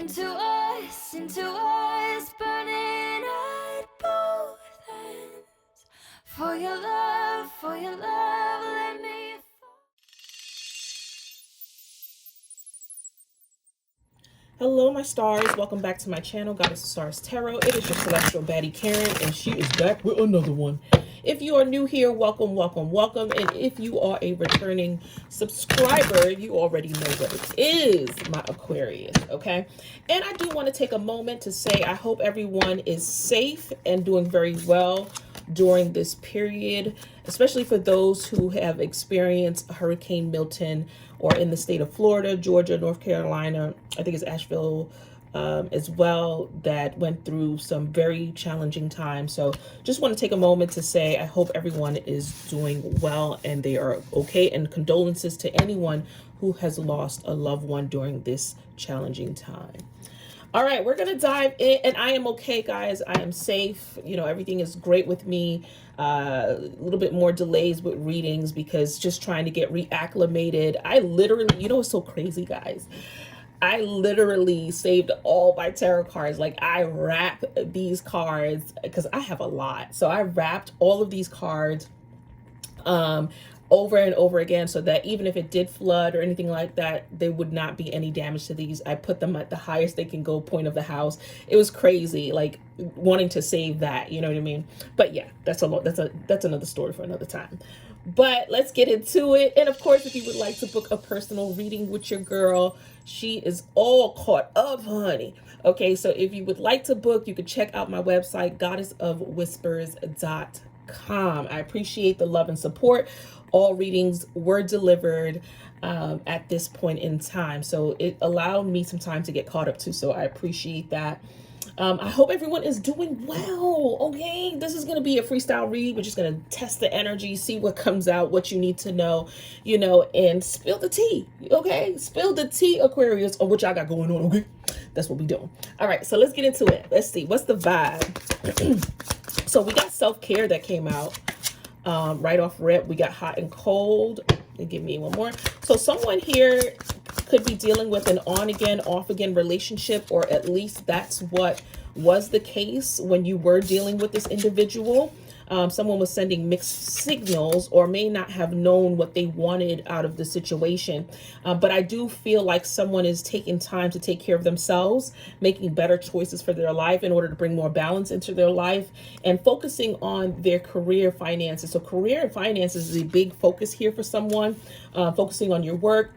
into us, burning at both ends. For your love, let me fall. Hello, my stars. Welcome back to my channel, Goddess of Stars Tarot. It is your celestial baddie, Karen, and she is back with another one. If you are new here, welcome, welcome, welcome. And if you are a returning subscriber, you already know what it is, my Aquarius, okay? And I do want to take a moment to say I hope everyone is safe and doing very well during this period, especially for those who have experienced Hurricane Milton or in the state of Florida, Georgia, North Carolina, I think it's Asheville as well, that went through some very challenging times. So just want to take a moment to say I hope everyone is doing well and they are okay, and condolences to anyone who has lost a loved one during this challenging time. All right, we're gonna dive in, and I am okay, guys. I am safe. You know, everything is great with me. A little bit more delays with readings because just trying to get reacclimated. I literally, you know what's so crazy, guys? I literally saved all my tarot cards. Like, I wrap these cards because I have a lot. So I wrapped all of these cards over and over again, so that even if it did flood or anything like that, there would not be any damage to these. I put them at the highest they can go point of the house. It was crazy, like wanting to save that, you know what I mean? But yeah, that's another story for another time. But let's get into it. And of course, if you would like to book a personal reading with your girl, she is all caught up, honey. Okay, so if you would like to book, you could check out my website, goddessofwhispers.com. I appreciate the love and support. All readings were delivered at this point in time, so it allowed me some time to get caught up too, so I appreciate that. I hope everyone is doing well. Okay, this is going to be a freestyle read. We're just going to test the energy, see what comes out, what you need to know, you know, and spill the tea. Okay, spill the tea, Aquarius, on what y'all got going on. Okay, that's what we doing. All right, so let's get into it. Let's see, what's the vibe? So we got self-care that came out right off rip. We got hot and cold. And give me one more. So someone here could be dealing with an on again, off again relationship, or at least that's what was the case when you were dealing with this individual. Someone was sending mixed signals or may not have known what they wanted out of the situation. But I do feel like someone is taking time to take care of themselves, making better choices for their life in order to bring more balance into their life, and focusing on their career finances. So career and finances is a big focus here for someone, focusing on your work,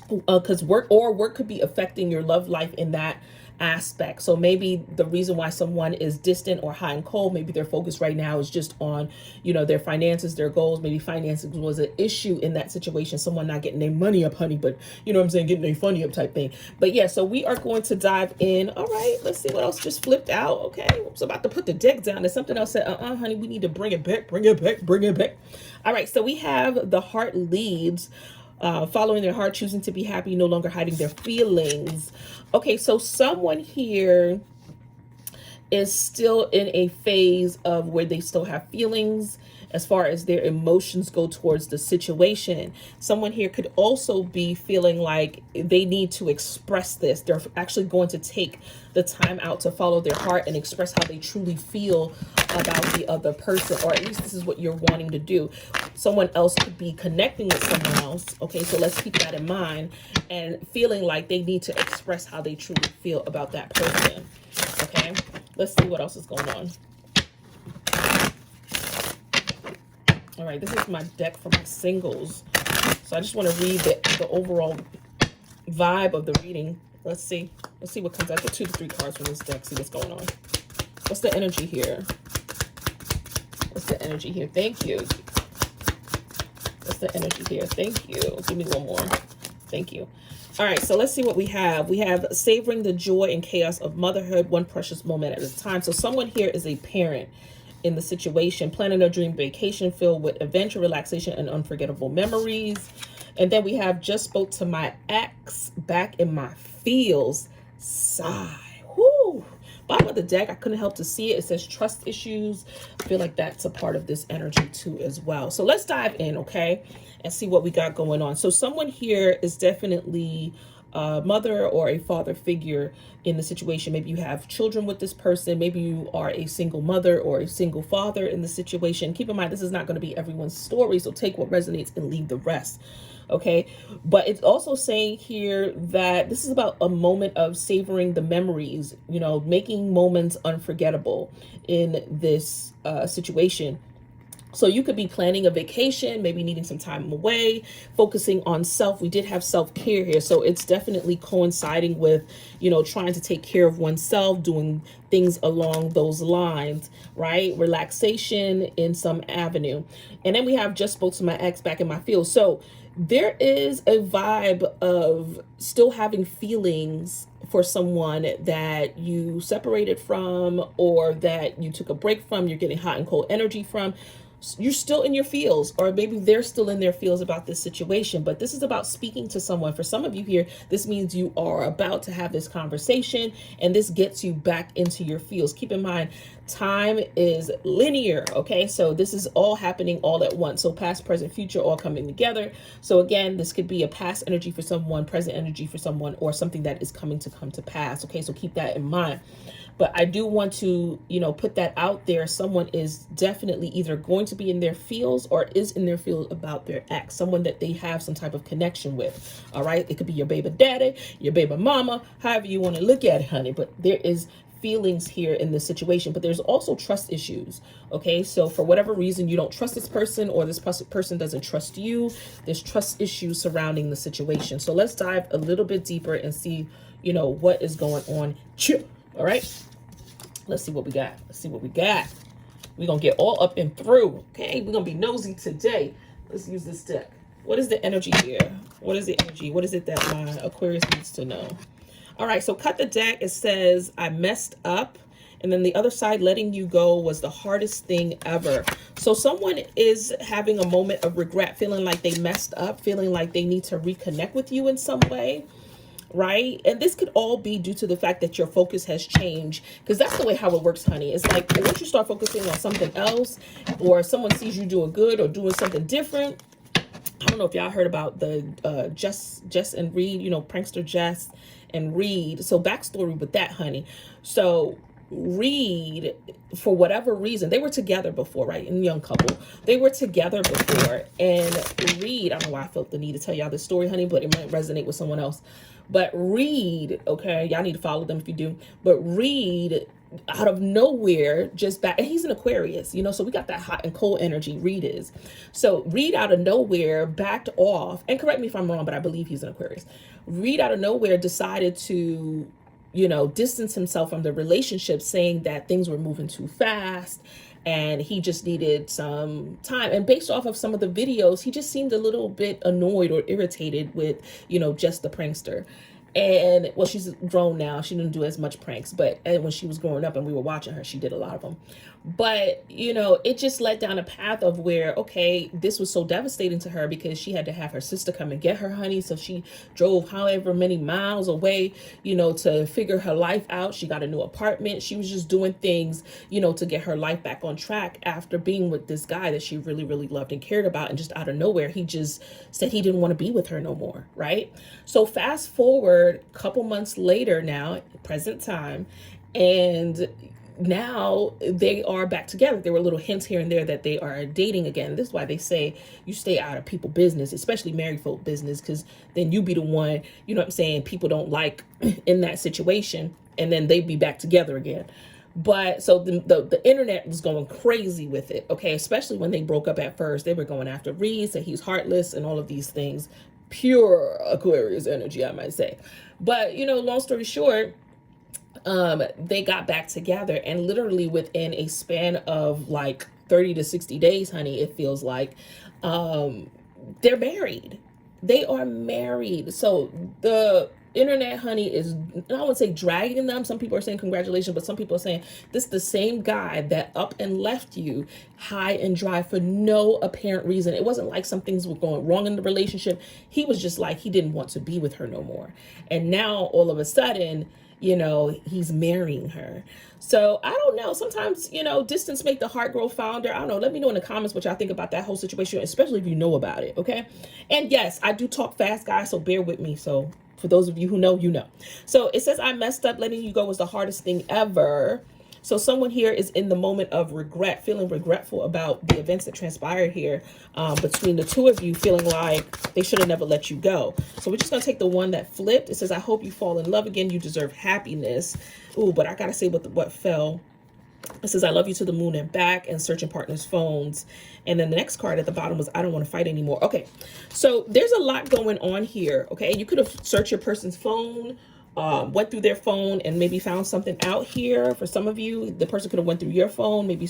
because work could be affecting your love life in that aspect. So maybe the reason why someone is distant or high and cold, maybe their focus right now is just on, you know, their finances, their goals. Maybe finances was an issue in that situation. Someone not getting their money up, honey, but you know what I'm saying, getting their funny up type thing. But yeah, so we are going to dive in. All right, let's see what else just flipped out. Okay, I was about to put the deck down. There's something else said, honey, we need to bring it back, bring it back, bring it back. All right, so we have the heart leads. Following their heart, choosing to be happy, no longer hiding their feelings. Okay, so someone here is still in a phase of where they still have feelings as far as their emotions go towards the situation. Someone here could also be feeling like they need to express this. They're actually going to take the time out to follow their heart and express how they truly feel about the other person, or at least this is what you're wanting to do. Someone else could be connecting with someone else. Okay, so let's keep that in mind, and feeling like they need to express how they truly feel about that person. Okay, let's see what else is going on. All right, this is my deck for my singles. So I just want to read the overall vibe of the reading. Let's see what comes out. Get 2 to 3 cards from this deck, see what's going on. What's the energy here? What's the energy here? Thank you. What's the energy here? Thank you. Give me one more. Thank you. All right, so let's see what we have. We have savoring the joy and chaos of motherhood, one precious moment at a time. So someone here is a parent in the situation, planning a dream vacation filled with adventure, relaxation, and unforgettable memories. And then we have just spoke to my ex, back in my feels, sigh. Whoo. Bottom of the deck, I couldn't help to see it. It says trust issues. I feel like that's a part of this energy too as well. So let's dive in, okay, and see what we got going on. So someone here is definitely mother or a father figure in the situation. Maybe you have children with this person. Maybe you are a single mother or a single father in the situation. Keep in mind, this is not going to be everyone's story, so take what resonates and leave the rest. Okay, but it's also saying here that this is about a moment of savoring the memories, you know, making moments unforgettable in this situation. So you could be planning a vacation, maybe needing some time away, focusing on self. We did have self-care here. So it's definitely coinciding with, you know, trying to take care of oneself, doing things along those lines, right? Relaxation in some avenue. And then we have just spoke to my ex back in my field. So there is a vibe of still having feelings for someone that you separated from, or that you took a break from, you're getting hot and cold energy from. You're still in your feels, or maybe they're still in their feels about this situation. But this is about speaking to someone. For some of you here, this means you are about to have this conversation, and this gets you back into your feels. Keep in mind, time is linear. Okay, so this is all happening all at once. So past, present, future, all coming together. So again, this could be a past energy for someone, present energy for someone, or something that is coming to come to pass. Okay, so keep that in mind. But I do want to, you know, put that out there. Someone is definitely either going to be in their feels or is in their feels about their ex, someone that they have some type of connection with. All right. It could be your baby daddy, your baby mama, however you want to look at it, honey. But there is feelings here in this situation, but there's also trust issues. Okay. So for whatever reason, you don't trust this person, or this person doesn't trust you. There's trust issues surrounding the situation. So let's dive a little bit deeper and see, you know, what is going on. All right, let's see what we got. Let's see what we got. We're going to get all up and through. Okay, we're going to be nosy today. Let's use this deck. What is the energy here? What is the energy? What is it that my Aquarius needs to know? All right, so cut the deck. It says, I messed up. And then the other side, letting you go was the hardest thing ever. So someone is having a moment of regret, feeling like they messed up, feeling like they need to reconnect with you in some way. Right? And this could all be due to the fact that your focus has changed, because that's the way how it works, honey. It's like once you start focusing on something else, or someone sees you doing good or doing something different. I don't know if y'all heard about the Jess and Reed, you know, prankster Jess and Reed. So backstory with that, honey. So Reed, for whatever reason, they were together before, right? In young couple, they were together before. And Reed, I don't know why I felt the need to tell y'all this story, honey, but it might resonate with someone else. But Reed, okay, y'all need to follow them if you do. But Reed, out of nowhere, just back, and he's an Aquarius, you know, so we got that hot and cold energy. Reed is. So Reed out of nowhere backed off, and correct me if I'm wrong, but I believe he's an Aquarius. Reed out of nowhere decided to, you know, distance himself from the relationship, saying that things were moving too fast and he just needed some time. And based off of some of the videos, he just seemed a little bit annoyed or irritated with, you know, just the prankster. And well, she's grown now. She didn't do as much pranks, but when she was growing up and we were watching her, she did a lot of them. But, you know, it just led down a path of where, okay, this was so devastating to her because she had to have her sister come and get her, honey. So she drove however many miles away, you know, to figure her life out. She got a new apartment. She was just doing things, you know, to get her life back on track after being with this guy that she really, really loved and cared about. And just out of nowhere, he just said he didn't want to be with her no more. Right. So fast forward a couple months later now, present time, and now they are back together. There were little hints here and there that they are dating again. This is why they say you stay out of people's business, especially married folk business, because then you be the one, you know what I'm saying, people don't like in that situation, and then they be back together again. But so the internet was going crazy with it, okay, especially when they broke up at first. They were going after Reed, that he's heartless and all of these things. Pure Aquarius energy, I might say. But, you know, long story short, they got back together, and literally within a span of like 30 to 60 days, honey, it feels like, they're married. They are married. So the internet, honey, is, I wouldn't say dragging them. Some people are saying congratulations, but some people are saying this is the same guy that up and left you high and dry for no apparent reason. It wasn't like some things were going wrong in the relationship. He was just like, he didn't want to be with her no more. And now all of a sudden, you know, he's marrying her. So I don't know. Sometimes, you know, distance make the heart grow fonder. I don't know. Let me know in the comments what y'all think about that whole situation, especially if you know about it. Okay. And yes, I do talk fast, guys, so bear with me. So For those of you who know, you know. So it says, I messed up. Letting you go was the hardest thing ever. So someone here is in the moment of regret, feeling regretful about the events that transpired here between the two of you, feeling like they should have never let you go. So we're just going to take the one that flipped. It says, I hope you fall in love again. You deserve happiness. Ooh, but I got to say what fell. It says, I love you to the moon and back, and searching partners' phones. And then the next card at the bottom was, I don't want to fight anymore. Okay, so there's a lot going on here. Okay, you could have searched your person's phone, went through their phone and maybe found something out here. For some of you, the person could have went through your phone, maybe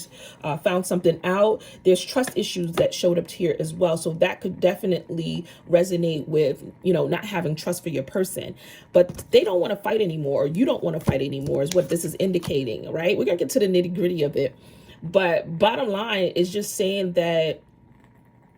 found something out. There's trust issues that showed up here as well. So that could definitely resonate with, you know, not having trust for your person. But they don't want to fight anymore. You don't want to fight anymore is what this is indicating, right? We're going to get to the nitty gritty of it. But bottom line is just saying that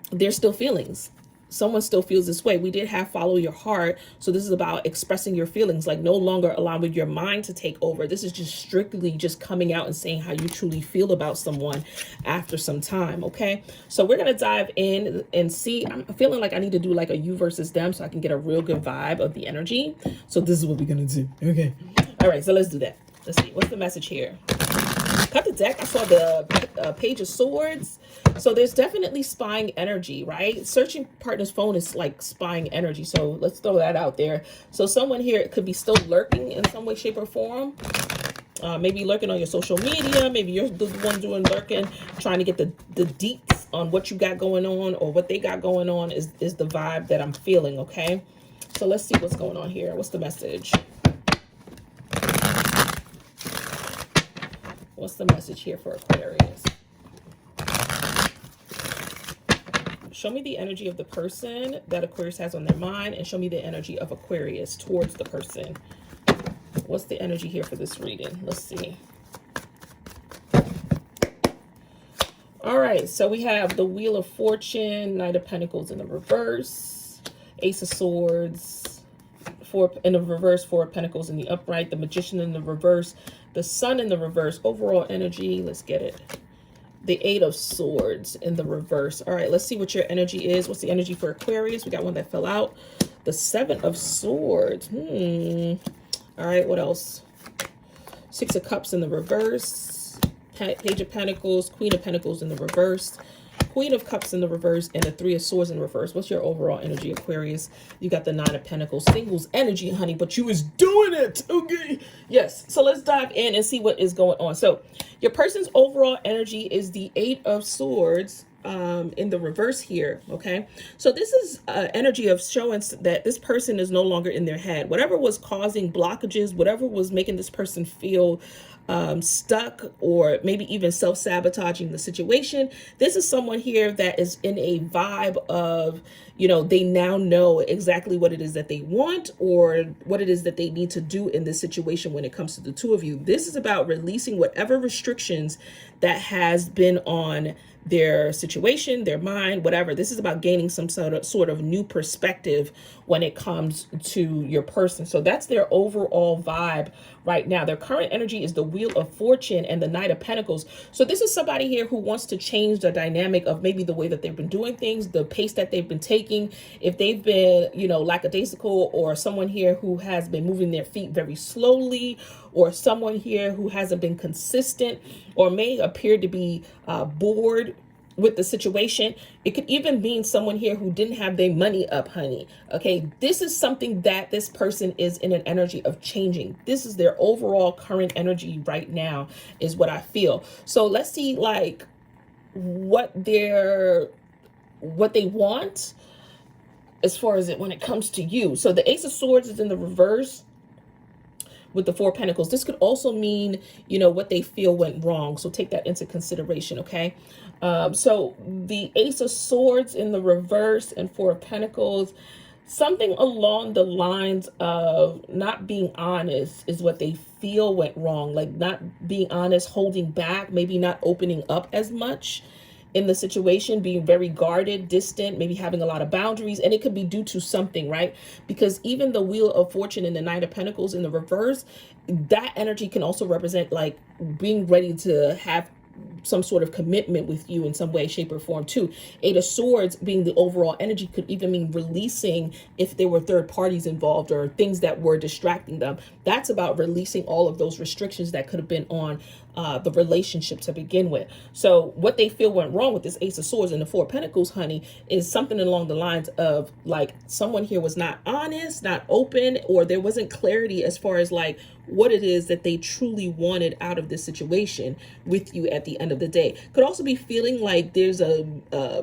there's still feelings. Someone still feels this way. We did have follow your heart. So this is about expressing your feelings, like no longer allowing your mind to take over. This is just strictly just coming out and saying how you truly feel about someone after some time. Okay. So we're going to dive in and see. I'm feeling like I need to do like a you versus them so I can get a real good vibe of the energy. So this is what we're going to do. Okay. All right. So let's do that. Let's see. What's the message here? Cut the deck. I saw the Page of Swords. So there's definitely spying energy, right? Searching partner's phone is like spying energy. So let's throw that out there. So someone here could be still lurking in some way, shape, or form. Maybe lurking on your social media. Maybe you're the one doing lurking, trying to get the deets on what you got going on or what they got going on is the vibe that I'm feeling, okay? So let's see what's going on here. What's the message? What's the message here for Aquarius? Show me the energy of the person that Aquarius has on their mind, and show me the energy of Aquarius towards the person. What's the energy here for this reading? Let's see. All right, so we have the Wheel of Fortune, Knight of Pentacles in the reverse, Ace of Swords, Four in the reverse, Four of Pentacles in the upright, the Magician in the reverse, the Sun in the reverse. Overall energy, let's get it. The Eight of Swords in the reverse. All right, let's see what your energy is. What's the energy for Aquarius? We got one that fell out. The Seven of Swords. All right, what else? Six of Cups in the reverse. Page of Pentacles, Queen of Pentacles in the reverse. Queen of Cups in the reverse, and the Three of Swords in reverse. What's your overall energy, Aquarius? You got the Nine of Pentacles. Singles energy, honey, but you is doing it, okay? Yes, so let's dive in and see what is going on. So your person's overall energy is the Eight of Swords in the reverse here, okay? So this is energy of showing that this person is no longer in their head. Whatever was causing blockages, whatever was making this person feel stuck or maybe even self-sabotaging the situation, this is someone here that is in a vibe of, you know, they now know exactly what it is that they want or what it is that they need to do in this situation when it comes to the two of you. This is about releasing whatever restrictions that has been on their situation, their mind, whatever. This is about gaining some sort of new perspective when it comes to your person. So that's their overall vibe right now. Their current energy is the Wheel of Fortune and the Knight of Pentacles. So this is somebody here who wants to change the dynamic of maybe the way that they've been doing things, the pace that they've been taking. If they've been, you know, lackadaisical, or someone here who has been moving their feet very slowly, or someone here who hasn't been consistent or may appear to be bored with the situation. It could even mean someone here who didn't have their money up, honey. Okay, this is something that this person is in an energy of changing. This is their overall current energy right now is what I feel. So let's see like what they want as far as it when it comes to you. So the Ace of Swords is in the reverse with the Four of Pentacles. This could also mean, you know, what they feel went wrong. So take that into consideration, okay? So the Ace of Swords in the reverse and Four of Pentacles, something along the lines of not being honest is what they feel went wrong. Like not being honest, holding back, maybe not opening up as much in the situation, being very guarded, distant, maybe having a lot of boundaries. And it could be due to something, right? Because even the Wheel of Fortune and the Knight of Pentacles in the reverse, that energy can also represent like being ready to have some sort of commitment with you in some way, shape, or form too. Eight of Swords being the overall energy could even mean releasing if there were third parties involved or things that were distracting them. That's about releasing all of those restrictions that could have been on the relationship to begin with. So what they feel went wrong with this Ace of Swords and the Four of Pentacles, honey, is something along the lines of like someone here was not honest, not open, or there wasn't clarity as far as like what it is that they truly wanted out of this situation with you at the end of the day. Could also be feeling like there's a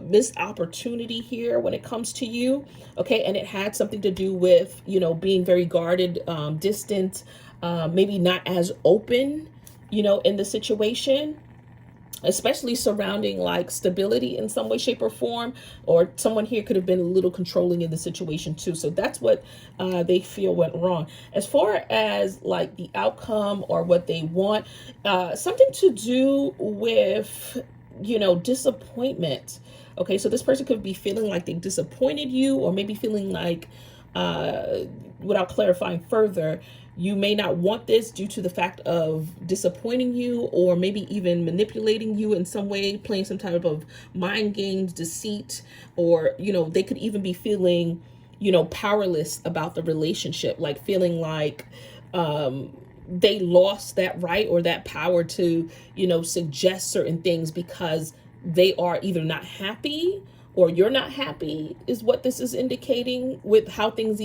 missed opportunity here when it comes to you. Okay. And it had something to do with, you know, being very guarded, distant, maybe not as open, you know, in the situation, especially surrounding like stability in some way, shape, or form, or someone here could have been a little controlling in the situation too. So that's what they feel went wrong. As far as like the outcome or what they want, something to do with, you know, disappointment. Okay, so this person could be feeling like they disappointed you, or maybe feeling like, without clarifying further, you may not want this due to the fact of disappointing you, or maybe even manipulating you in some way, playing some type of mind games, deceit, or, you know, they could even be feeling, you know, powerless about the relationship, like feeling like they lost that right or that power to, you know, suggest certain things because they are either not happy or you're not happy, is what this is indicating with how things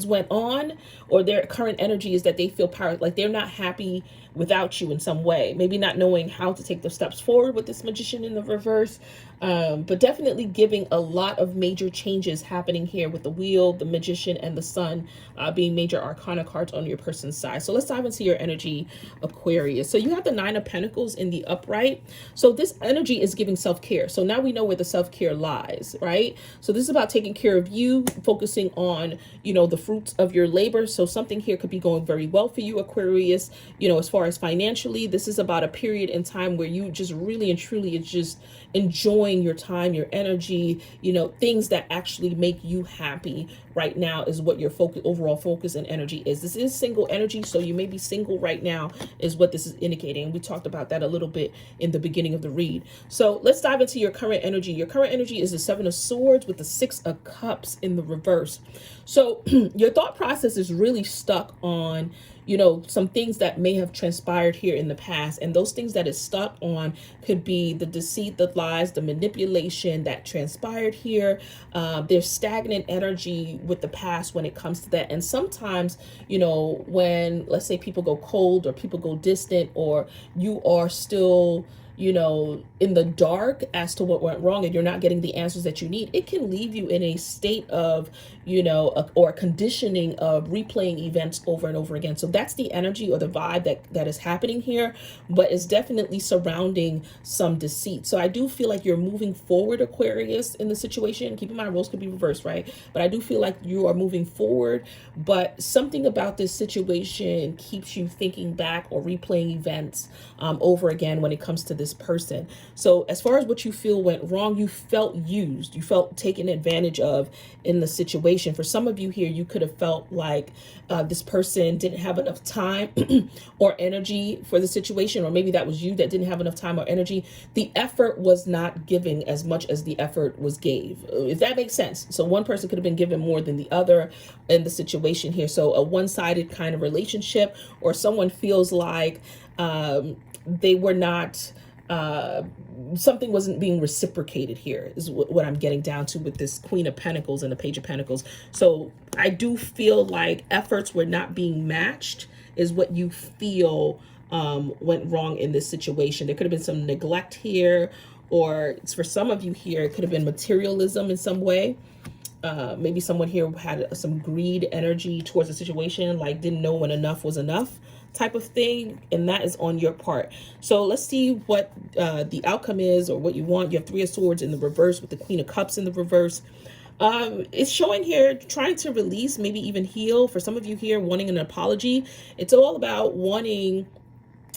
went on, or their current energy is that they feel power, like they're not happy without you in some way, maybe not knowing how to take the steps forward with this Magician in the reverse, but definitely giving a lot of major changes happening here with the Wheel, the Magician, and the Sun being major arcana cards on your person's side. So let's dive into your energy, Aquarius. So you have the Nine of Pentacles in the upright. So this energy is giving self-care. So now we know where the self-care lies, right? So this is about taking care of you, focusing on, you know, the fruits of your labor. So something here could be going very well for you, Aquarius, you know, as far as financially. This is about a period in time where you just really and truly is just enjoying your time, your energy, you know, things that actually make you happy right now is what your focus, overall focus and energy is. This is single energy, so you may be single right now is what this is indicating. We talked about that a little bit in the beginning of the read. So let's dive into your current energy. Your current energy is the Seven of Swords with the Six of Cups in the reverse. So your thought process is really stuck on, you know, some things that may have transpired here in the past. And those things that it's stuck on could be the deceit, the lies, the manipulation that transpired here. There's stagnant energy with the past when it comes to that. And sometimes, you know, when, let's say, people go cold or people go distant, or you are still, you know, in the dark as to what went wrong and you're not getting the answers that you need, it can leave you in a state of, you know, or conditioning of replaying events over and over again. So that's the energy or the vibe that is happening here, but it's definitely surrounding some deceit. So I do feel like you're moving forward, Aquarius, in the situation. Keep in mind, roles could be reversed, right? But I do feel like you are moving forward, but something about this situation keeps you thinking back or replaying events over again when it comes to this person. So as far as what you feel went wrong, you felt used, you felt taken advantage of in the situation. For some of you here, you could have felt like this person didn't have enough time or energy for the situation, or maybe that was you that didn't have enough time or energy. The effort was not giving as much as the effort was gave, if that makes sense. So one person could have been given more than the other in the situation here. So a one-sided kind of relationship, or someone feels like they were not, something wasn't being reciprocated here is what I'm getting down to with this Queen of Pentacles and the Page of Pentacles. So I do feel like efforts were not being matched is what you feel went wrong in this situation. There could have been some neglect here, or for some of you here, it could have been materialism in some way. Maybe someone here had some greed energy towards the situation, like didn't know when enough was enough type of thing, and that is on your part. So let's see what the outcome is, or what you want. You have Three of Swords in the reverse with the Queen of Cups in the reverse. It's showing here trying to release, maybe even heal. For some of you here, wanting an apology. It's all about wanting,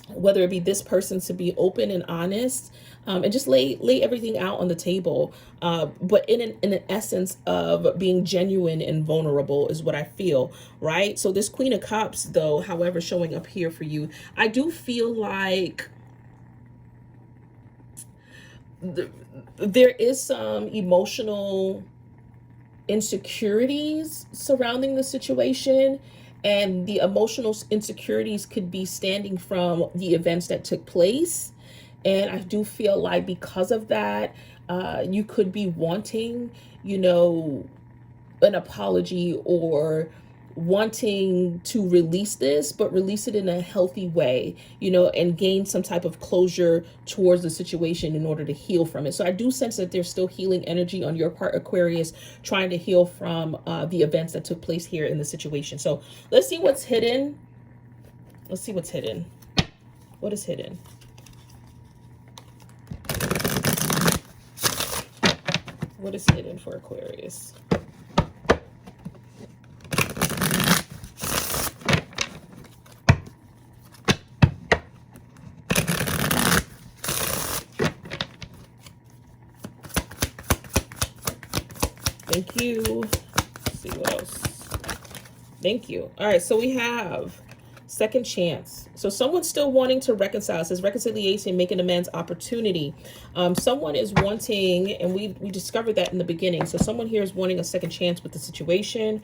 whether it be this person to be open and honest, and just lay everything out on the table, but in an essence of being genuine and vulnerable is what I feel, right? So this Queen of Cups, though, however, showing up here for you, I do feel like there is some emotional insecurities surrounding the situation, and the emotional insecurities could be stemming from the events that took place. And I do feel like because of that, you could be wanting, you know, an apology, or wanting to release this, but release it in a healthy way, you know, and gain some type of closure towards the situation in order to heal from it. So I do sense that there's still healing energy on your part, Aquarius, trying to heal from the events that took place here in the situation. So let's see what's hidden. Let's see what's hidden. What is hidden? What is hidden for Aquarius? Thank you. Let's see what else. Thank you. All right, so we have second chance. So someone's still wanting to reconcile. It says reconciliation, making amends, opportunity. Someone is wanting, and we discovered that in the beginning. So someone here is wanting a second chance with the situation.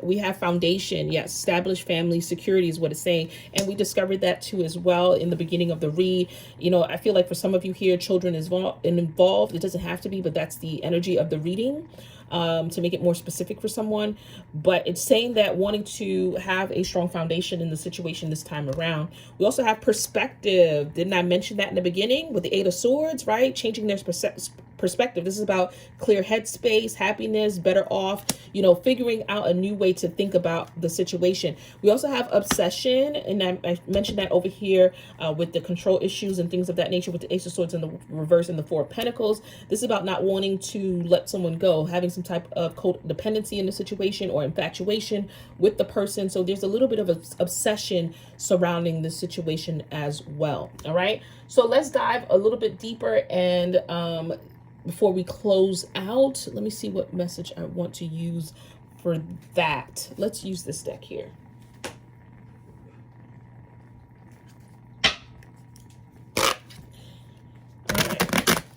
We have foundation. Yes, established family security is what it's saying. And we discovered that too as well in the beginning of the read. You know, I feel like for some of you here, children is involved. It doesn't have to be, but that's the energy of the reading. To make it more specific for someone, but it's saying that wanting to have a strong foundation in the situation this time around. We also have perspective. Didn't I mention that in the beginning with the Eight of Swords, right? Changing their perspective. This is about clear headspace, happiness, better off, you know, figuring out a new way to think about the situation. We also have obsession, and I mentioned that over here with the control issues and things of that nature with the Ace of Swords in the reverse and the Four of Pentacles. This is about not wanting to let someone go, having some type of codependency in the situation or infatuation with the person. So there's a little bit of an obsession surrounding this situation as well. All right, so let's dive a little bit deeper, and before we close out, let me see what message I want to use for that. Let's use this deck here.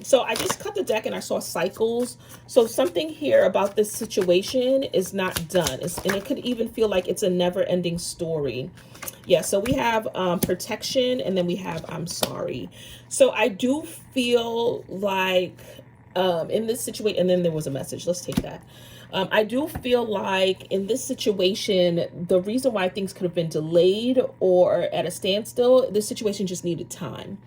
So I just cut the deck and I saw cycles. So something here about this situation is not done. And it could even feel like it's a never-ending story. Yeah, so we have protection, and then we have I'm sorry. So I do feel like in this situation, and then there was a message. Let's take that. I do feel like in this situation, the reason why things could have been delayed or at a standstill, this situation just needed time.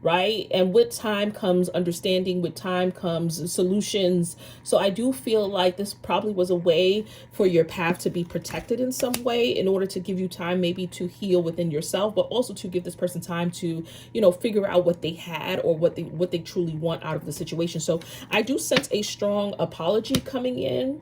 Right? And with time comes understanding, with time comes solutions. So I do feel like this probably was a way for your path to be protected in some way in order to give you time maybe to heal within yourself, but also to give this person time to, you know, figure out what they had or what they truly want out of the situation. So I do sense a strong apology coming in.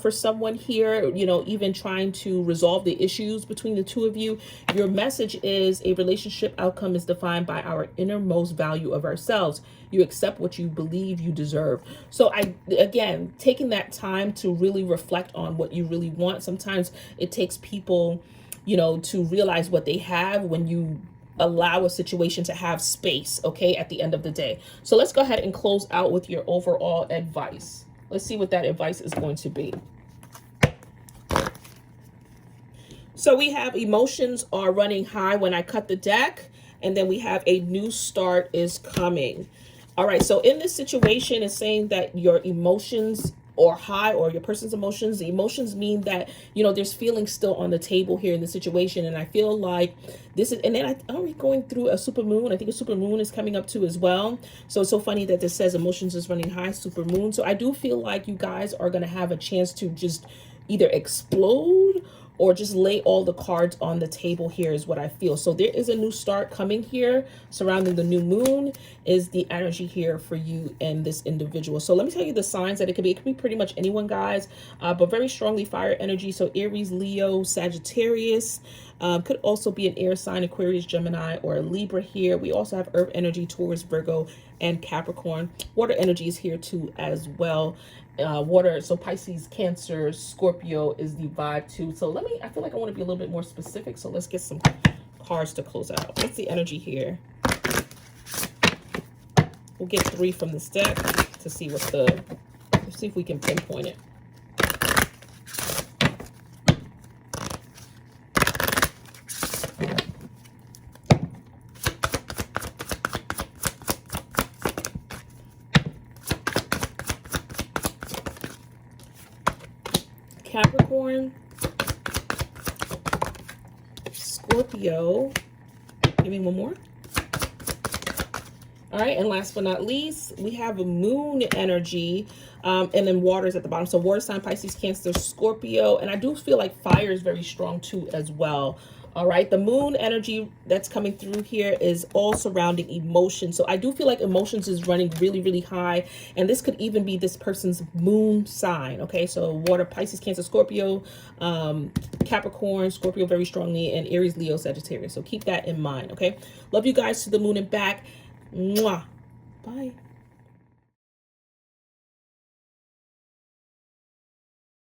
For someone here, you know, even trying to resolve the issues between the two of you. Your message is a relationship outcome is defined by our innermost value of ourselves. You accept what you believe you deserve. So again, taking that time to really reflect on what you really want. Sometimes it takes people, you know, to realize what they have when you allow a situation to have space, okay, at the end of the day. So let's go ahead and close out with your overall advice. Let's see what that advice is going to be. So we have emotions are running high when I cut the deck, and then we have a new start is coming. All right, so in this situation, it's saying that your emotions or high, or your person's emotions. The emotions mean that, you know, there's feelings still on the table here in the situation. And I feel like this is, and then are we going through a supermoon? I think a supermoon is coming up too as well. So it's so funny that this says emotions is running high, supermoon. So I do feel like you guys are going to have a chance to just either explode or just lay all the cards on the table here is what I feel. So there is a new start coming here surrounding the new moon is the energy here for you and this individual. So let me tell you the signs that it could be. It could be pretty much anyone, guys, but very strongly fire energy. So Aries, Leo, Sagittarius, could also be an air sign, Aquarius, Gemini, or a Libra here. We also have earth energy, Taurus, Virgo, and Capricorn. Water energy is here too as well. Water, so Pisces, Cancer, Scorpio is the vibe too. So I feel like I want to be a little bit more specific. So let's get some cards to close out. What's the energy here? We'll get 3 from this deck to see what the, let's see if we can pinpoint it. Capricorn, Scorpio, give me one more. All right, and last but not least, we have a moon energy, and then water's at the bottom. So water sign, Pisces, Cancer, Scorpio, and I do feel like fire is very strong too as well. All right, the moon energy that's coming through here is all surrounding emotion. So I do feel like emotions is running really, really high, and this could even be this person's moon sign. Okay, so water, Pisces, Cancer, Scorpio, Capricorn, Scorpio very strongly, and Aries, Leo, Sagittarius. So keep that in mind. Okay, love you guys to the moon and back. Mwah. Bye.